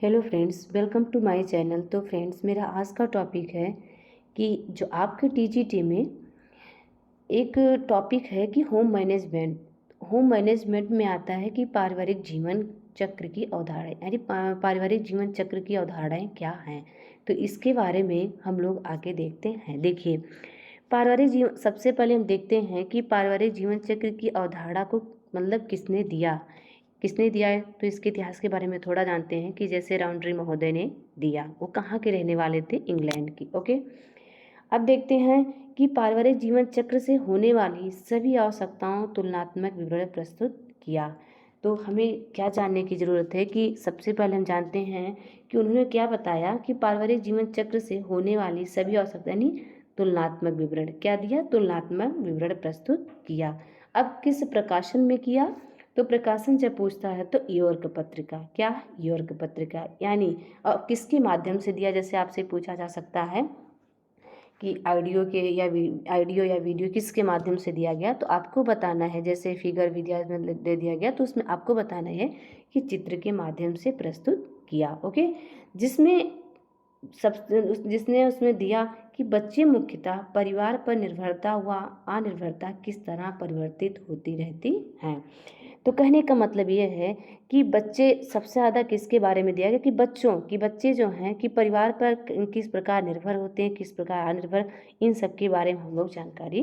Hello friends, welcome to my channel. तो friends, मेरा आज का टॉपिक है कि जो आपके टीजीटी में एक टॉपिक है कि होम मैनेजमेंट में आता है कि पारिवारिक जीवन चक्र की अवधारणाएं, यानी पारिवारिक जीवन चक्र की अवधारणाएं क्या हैं। तो इसके बारे में हम लोग आगे देखते हैं। देखिए, पारिवारिक जीवन, सबसे पहले हम देखते हैं कि पारिवारिक जीवन चक्र की अवधारणा को मतलब किसने दिया है। तो इसके इतिहास के बारे में थोड़ा जानते हैं कि जैसे राउंड्री महोदय ने दिया। वो कहाँ के रहने वाले थे? इंग्लैंड की। ओके, अब देखते हैं कि पारिवारिक जीवन चक्र से होने वाली सभी आवश्यकताओं तुलनात्मक विवरण प्रस्तुत किया। तो हमें क्या जानने की ज़रूरत है कि सबसे पहले हम जानते हैं कि उन्होंने क्या बताया कि पारिवारिक जीवन चक्र से होने वाली सभी आवश्यकता यानी तुलनात्मक विवरण क्या दिया? तुलनात्मक विवरण प्रस्तुत किया। अब किस प्रकाशन में किया? तो प्रकाशन जब पूछता है तो यॉर्क पत्रिका। क्या? यॉर्क पत्रिका। यानी किसके माध्यम से दिया? जैसे आपसे पूछा जा सकता है कि ऑडियो या वीडियो किसके माध्यम से दिया गया, तो आपको बताना है। जैसे फिगर विद्या में दे दिया गया तो उसमें आपको बताना है कि चित्र के माध्यम से प्रस्तुत किया। ओके, जिसमें जिसने उसमें दिया कि बच्चे मुख्यतः परिवार पर निर्भरता व अनिर्भरता किस तरह परिवर्तित होती रहती हैं। तो कहने का मतलब ये है कि बच्चे सबसे ज़्यादा किसके बारे में दिया गया कि बच्चे जो हैं कि परिवार पर किस प्रकार निर्भर होते हैं, किस प्रकार अनिर्भर, इन सब के बारे में हम लोग जानकारी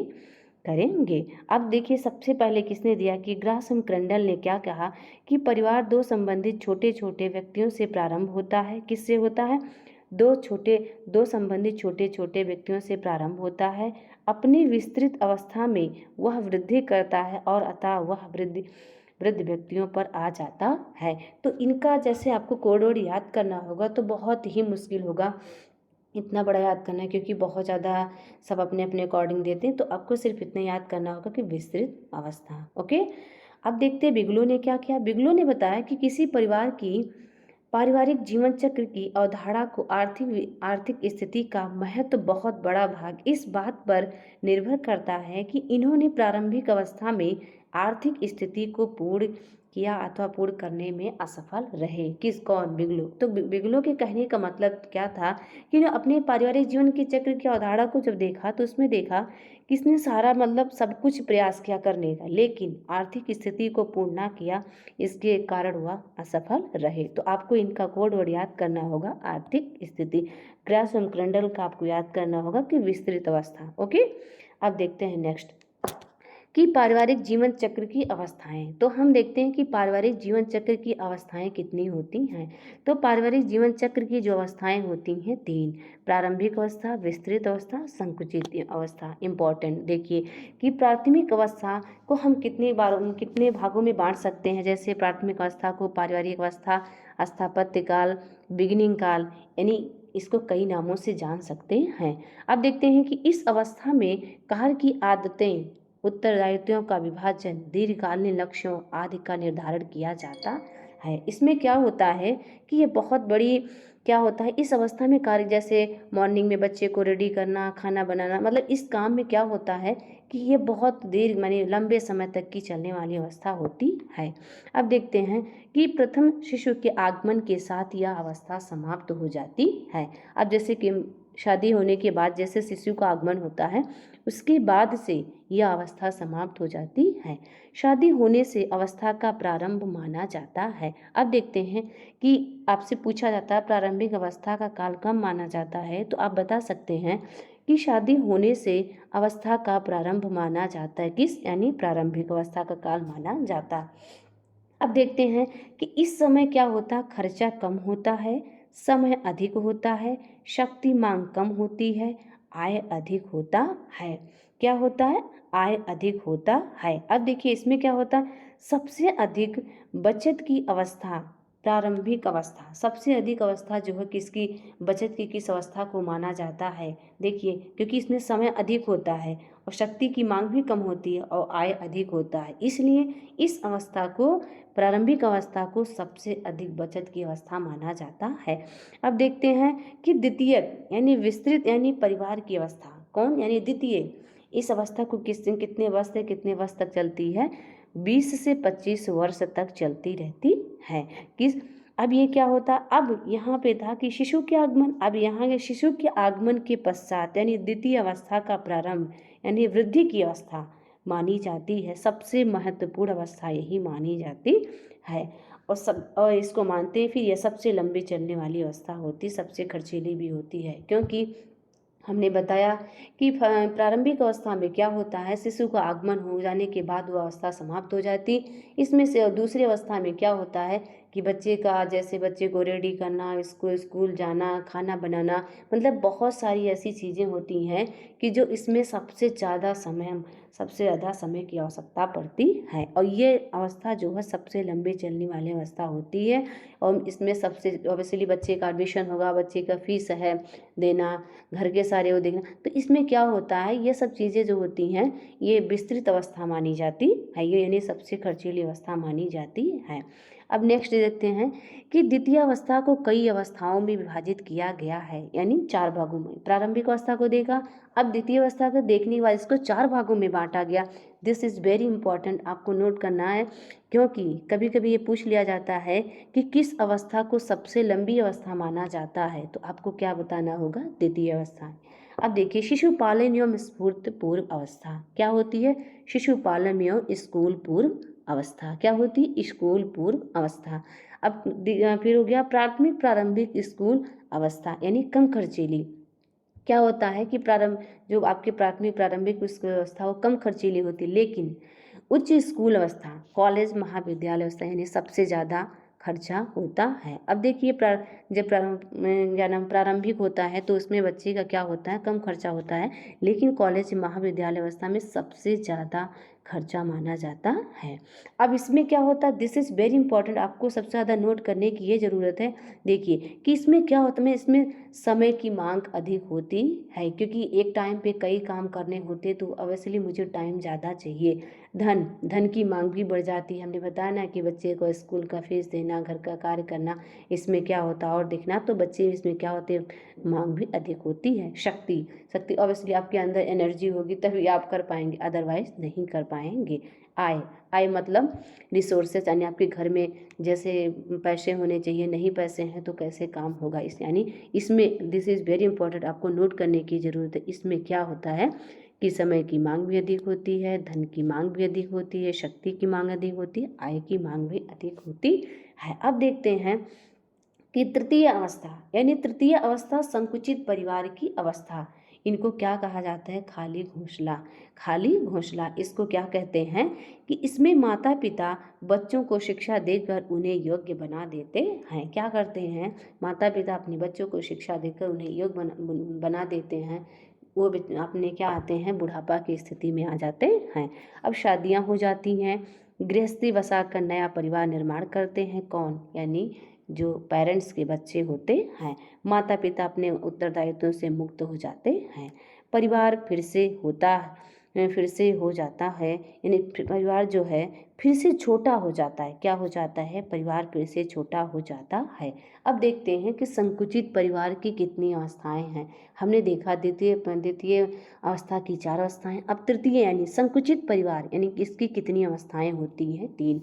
करेंगे। अब देखिए, सबसे पहले किसने दिया कि ग्राहम क्रैंडल ने क्या कहा कि परिवार दो संबंधित छोटे छोटे व्यक्तियों से प्रारंभ होता है। किससे होता है? दो संबंधित छोटे छोटे व्यक्तियों से प्रारंभ होता है। अपनी विस्तृत अवस्था में वह वृद्धि करता है और अतः वह वृद्ध व्यक्तियों पर आ जाता है। तो इनका जैसे आपको कोड वर्ड याद करना होगा तो बहुत ही मुश्किल होगा इतना बड़ा याद करना है, क्योंकि बहुत ज़्यादा सब अपने अपने अकॉर्डिंग देते हैं। तो आपको सिर्फ इतना याद करना होगा कि विस्तृत अवस्था। ओके, अब देखते हैं बिगलो ने क्या किया। बिगलो ने बताया कि किसी परिवार की पारिवारिक जीवन चक्र की अवधारणा को आर्थिक स्थिति का महत्व बहुत बड़ा भाग इस बात पर निर्भर करता है कि इन्होंने प्रारंभिक अवस्था में आर्थिक स्थिति को पूर्ण किया अथवा पूर्ण करने में असफल रहे। कौन? बिगलो। तो बिगलो के कहने का मतलब क्या था कि अपने पारिवारिक जीवन के चक्र की अवधारणा को जब देखा तो उसमें देखा किसने सारा मतलब सब कुछ प्रयास किया करने का, लेकिन आर्थिक स्थिति को पूर्ण ना किया, इसके कारण वह असफल रहे। तो आपको इनका कोड वर्ड याद करना होगा आर्थिक स्थिति। ग्राहम क्रैंडल का आपको याद करना होगा कि विस्तृत अवस्था। ओके, अब देखते हैं नेक्स्ट कि पारिवारिक जीवन चक्र की अवस्थाएं। तो हम देखते हैं कि पारिवारिक जीवन चक्र की अवस्थाएं कितनी होती हैं। तो पारिवारिक जीवन चक्र की जो अवस्थाएं होती हैं 3: प्रारंभिक अवस्था, विस्तृत अवस्था, संकुचित अवस्था। इंपॉर्टेंट देखिए कि प्राथमिक अवस्था को हम कितने भागों में बांट सकते हैं। जैसे प्राथमिक अवस्था को पारिवारिक अवस्था, स्थापत्य काल, बिगिनिंग काल, यानी इसको कई नामों से जान सकते हैं। अब देखते हैं कि इस अवस्था में कार्य की आदतें, उत्तरदायित्वों का विभाजन, दीर्घकालीन लक्ष्यों आदि का निर्धारण किया जाता है। इसमें क्या होता है कि ये बहुत बड़ी क्या होता है इस अवस्था में कार्य, जैसे मॉर्निंग में बच्चे को रेडी करना, खाना बनाना, मतलब इस काम में क्या होता है कि ये बहुत देर माने लंबे समय तक की चलने वाली अवस्था होती है। अब देखते हैं कि प्रथम शिशु के आगमन के साथ यह अवस्था समाप्त हो जाती है। अब जैसे कि शादी होने के बाद जैसे शिशु का आगमन होता है, उसके बाद से यह अवस्था समाप्त हो जाती है। शादी होने से अवस्था का प्रारंभ माना जाता है। अब देखते हैं कि आपसे पूछा जाता है प्रारंभिक अवस्था का काल कब माना जाता है, तो आप बता सकते हैं कि शादी होने से अवस्था का प्रारंभ माना जाता है। किस? यानी प्रारंभिक अवस्था का काल माना जाता है। अब देखते हैं कि इस समय क्या होता? खर्चा कम होता है, समय अधिक होता है, शक्ति मांग कम होती है, आय अधिक होता है। क्या होता है? आय अधिक होता है। अब देखिए इसमें क्या होता है? सबसे अधिक बचत की अवस्था, प्रारंभिक अवस्था, सबसे अधिक अवस्था जो है किसकी? बचत की किस अवस्था को माना जाता है? देखिए, क्योंकि इसमें समय अधिक होता है और शक्ति की मांग भी कम होती है और आय अधिक होता है, इसलिए इस अवस्था को, प्रारंभिक अवस्था को सबसे अधिक बचत की अवस्था माना जाता है। अब देखते हैं कि द्वितीयक यानी विस्तृत यानी परिवार की अवस्था। कौन? यानी द्वितीय। इस अवस्था को कितने वर्ष तक चलती है? 20 से 25 वर्ष तक चलती रहती है। किस? अब ये क्या होता, अब यहाँ पे था कि शिशु के आगमन, अब यहाँ के शिशु के आगमन के पश्चात यानी द्वितीय अवस्था का प्रारंभ यानी वृद्धि की अवस्था मानी जाती है। सबसे महत्वपूर्ण अवस्था यही मानी जाती है और इसको मानते हैं फिर यह सबसे लंबी चलने वाली अवस्था होती, सबसे खर्चीली भी होती है, क्योंकि हमने बताया कि प्रारंभिक अवस्था में क्या होता है, शिशु का आगमन हो जाने के बाद वह अवस्था समाप्त हो जाती। इसमें से दूसरी अवस्था में क्या होता है कि बच्चे का, जैसे बच्चे को रेडी करना, इसको स्कूल जाना, खाना बनाना, मतलब बहुत सारी ऐसी चीज़ें होती हैं कि जो इसमें सबसे ज़्यादा समय की आवश्यकता पड़ती है। और ये अवस्था जो है सबसे लंबी चलने वाली अवस्था होती है। और इसमें सबसे ऑब्वियसली बच्चे का एडमिशन होगा, बच्चे का फीस है देना, घर के सारे वो देखना, तो इसमें क्या होता है, ये सब चीज़ें जो होती हैं ये विस्तृत अवस्था मानी जाती है, ये यानी सबसे खर्चीली अवस्था मानी जाती है। अब नेक्स्ट देखते हैं कि द्वितीय अवस्था को कई अवस्थाओं में विभाजित किया गया है, यानी 4 भागों में। प्रारंभिक अवस्था को देखा, अब द्वितीय अवस्था को देखने के बाद इसको 4 भागों में बांटा गया। दिस इज़ वेरी इंपॉर्टेंट, आपको नोट करना है, क्योंकि कभी कभी ये पूछ लिया जाता है कि किस अवस्था को सबसे लंबी अवस्था माना जाता है, तो आपको क्या बताना होगा, द्वितीय अवस्था। अब देखिए, शिशुपालन एवं स्फूर्त पूर्व अवस्था क्या होती है, शिशुपालन एवं स्कूल पूर्व अवस्था क्या होती है, स्कूल पूर्व अवस्था। अब फिर हो गया प्राथमिक प्रारंभिक स्कूल अवस्था यानी कम खर्चीली। क्या होता है कि जो आपकी प्राथमिक प्रारंभिक अवस्था वो कम खर्चीली होती है, लेकिन उच्च स्कूल अवस्था, कॉलेज महाविद्यालय अवस्था यानी सबसे ज़्यादा खर्चा होता है। अब देखिए जब प्रारंभिक होता है तो उसमें बच्चे का क्या होता है, कम खर्चा होता है, लेकिन कॉलेज महाविद्यालय अवस्था में सबसे ज़्यादा खर्चा माना जाता है। अब इसमें क्या होता है, दिस इज़ वेरी इंपॉर्टेंट, आपको सबसे ज़्यादा नोट करने की ये ज़रूरत है। देखिए कि इसमें क्या होता है, इसमें समय की मांग अधिक होती है, क्योंकि एक टाइम पे कई काम करने होते तो ऑब्वियसली मुझे टाइम ज़्यादा चाहिए। धन की मांग भी बढ़ जाती है। हमने बताया ना कि बच्चे को स्कूल का फीस देना, घर का कार्य करना, इसमें क्या होता है और देखना, तो बच्चे इसमें क्या होते हैं, मांग भी अधिक होती है। शक्ति ऑब्वियसली आपके अंदर एनर्जी होगी तभी आप कर पाएंगे, अदरवाइज नहीं कर पाएंगे। आय मतलब रिसोर्सेज, यानी आपके घर में जैसे पैसे होने चाहिए, नहीं पैसे हैं तो कैसे काम होगा, यानी इसमें दिस इज़ वेरी इंपॉर्टेंट, आपको नोट करने की ज़रूरत है। इसमें क्या होता है कि समय की मांग भी अधिक होती है, धन की मांग भी अधिक होती है, शक्ति की मांग अधिक होती है, आय की मांग भी अधिक होती है। अब देखते हैं कि तृतीय अवस्था, यानी तृतीय अवस्था संकुचित परिवार की अवस्था, इनको क्या कहा जाता है, खाली घोंसला। खाली घोंसला इसको क्या कहते हैं कि इसमें माता पिता बच्चों को शिक्षा देकर उन्हें योग्य बना देते हैं। क्या करते हैं, माता पिता अपने बच्चों को शिक्षा देकर उन्हें योग्य बना देते हैं, वो अपने क्या आते हैं, बुढ़ापा की स्थिति में आ जाते हैं। अब शादियां हो जाती हैं, गृहस्थी बसाकर नया परिवार निर्माण करते हैं, कौन, यानी जो पेरेंट्स के बच्चे होते हैं। माता पिता अपने उत्तरदायित्वों से मुक्त हो जाते हैं, परिवार फिर से हो जाता है, यानी परिवार जो है फिर से छोटा हो जाता है। क्या हो जाता है, परिवार फिर से छोटा हो जाता है। अब देखते हैं कि संकुचित परिवार की कितनी अवस्थाएं हैं। हमने देखा द्वितीय अवस्था की 4 अवस्थाएं, अब तृतीय यानी संकुचित परिवार यानी इसकी कितनी अवस्थाएं होती हैं, 3।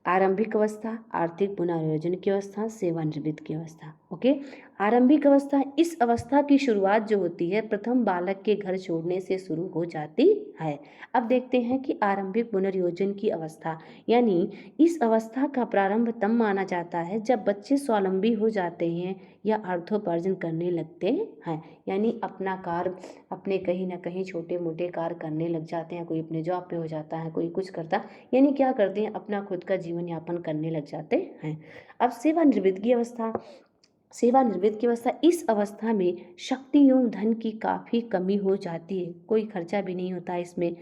आरंभिक अवस्था, आर्थिक पुनर्योजन की अवस्था, सेवानिवृत्त की अवस्था। ओके, आरंभिक अवस्था, इस अवस्था की शुरुआत जो होती है प्रथम बालक के घर छोड़ने से शुरू हो जाती है। अब देखते हैं कि आरंभिक पुनर्योजन की अवस्था, यानी इस अवस्था का प्रारंभ तब माना जाता है जब बच्चे स्वावलंबी हो जाते हैं या अर्थोपार्जन करने लगते हैं, यानी अपना कार्य, अपने कहीं ना कहीं छोटे मोटे कार्य करने लग जाते हैं, कोई अपने जॉब पे हो जाता है, कोई कुछ करता, यानी क्या करते हैं, अपना खुद का जीवन यापन करने लग जाते हैं। अब सेवानिवृत्त की अवस्था, इस अवस्था में शक्ति एवं धन की काफ़ी कमी हो जाती है, कोई खर्चा भी नहीं होता इसमें,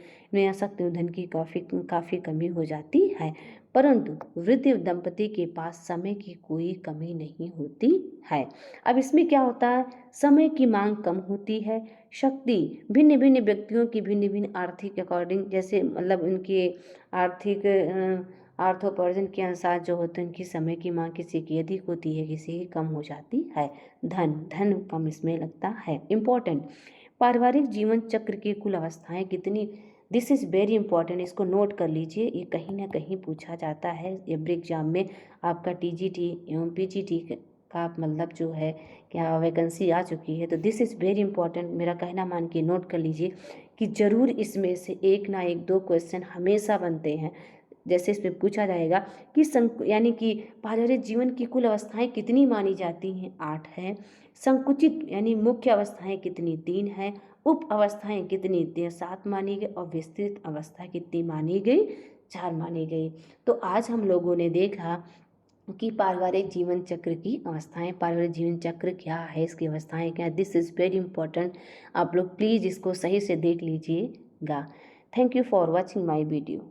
शक्ति एवं धन की काफ़ी कमी हो जाती है, परंतु वृद्ध दंपति के पास समय की कोई कमी नहीं होती है। अब इसमें क्या होता है, समय की मांग कम होती है, शक्ति भिन्न भिन्न व्यक्तियों की भिन्न भिन्न आर्थिक अकॉर्डिंग, जैसे मतलब उनके आर्थिक अर्थोपार्जन के अनुसार जो होते हैं, उनकी समय की मांग किसी की अधिक होती है, किसी की कम हो जाती है। धन कम इसमें लगता है। इम्पोर्टेंट, पारिवारिक जीवन चक्र की कुल अवस्थाएं कितनी दिस इज़ वेरी इंपॉर्टेंट, इसको नोट कर लीजिए, ये कहीं ना कहीं पूछा जाता है एवरी एग्जाम में। आपका टीजीटी एवं पीजीटी का मतलब जो है क्या वैकेंसी आ चुकी है, तो दिस इज़ वेरी इंपॉर्टेंट, मेरा कहना मान के नोट कर लीजिए कि ज़रूर इसमें से एक ना एक दो क्वेश्चन हमेशा बनते हैं। जैसे इसमें पूछा जाएगा कि यानी कि पारिवारिक जीवन की कुल अवस्थाएं कितनी मानी जाती हैं, 8 है। संकुचित यानी मुख्य अवस्थाएं कितनी, 3 है। उप अवस्थाएं कितनी, 7 मानी गई। और विस्तृत अवस्था कितनी मानी गई, 4 मानी गई। तो आज हम लोगों ने देखा कि पारिवारिक जीवन चक्र की अवस्थाएं, पारिवारिक जीवन चक्र क्या है, इसकी अवस्थाएं क्या है। दिस इज़ वेरी इंपॉर्टेंट, आप लोग प्लीज़ इसको सही से देख लीजिएगा। Thank you for watching my video.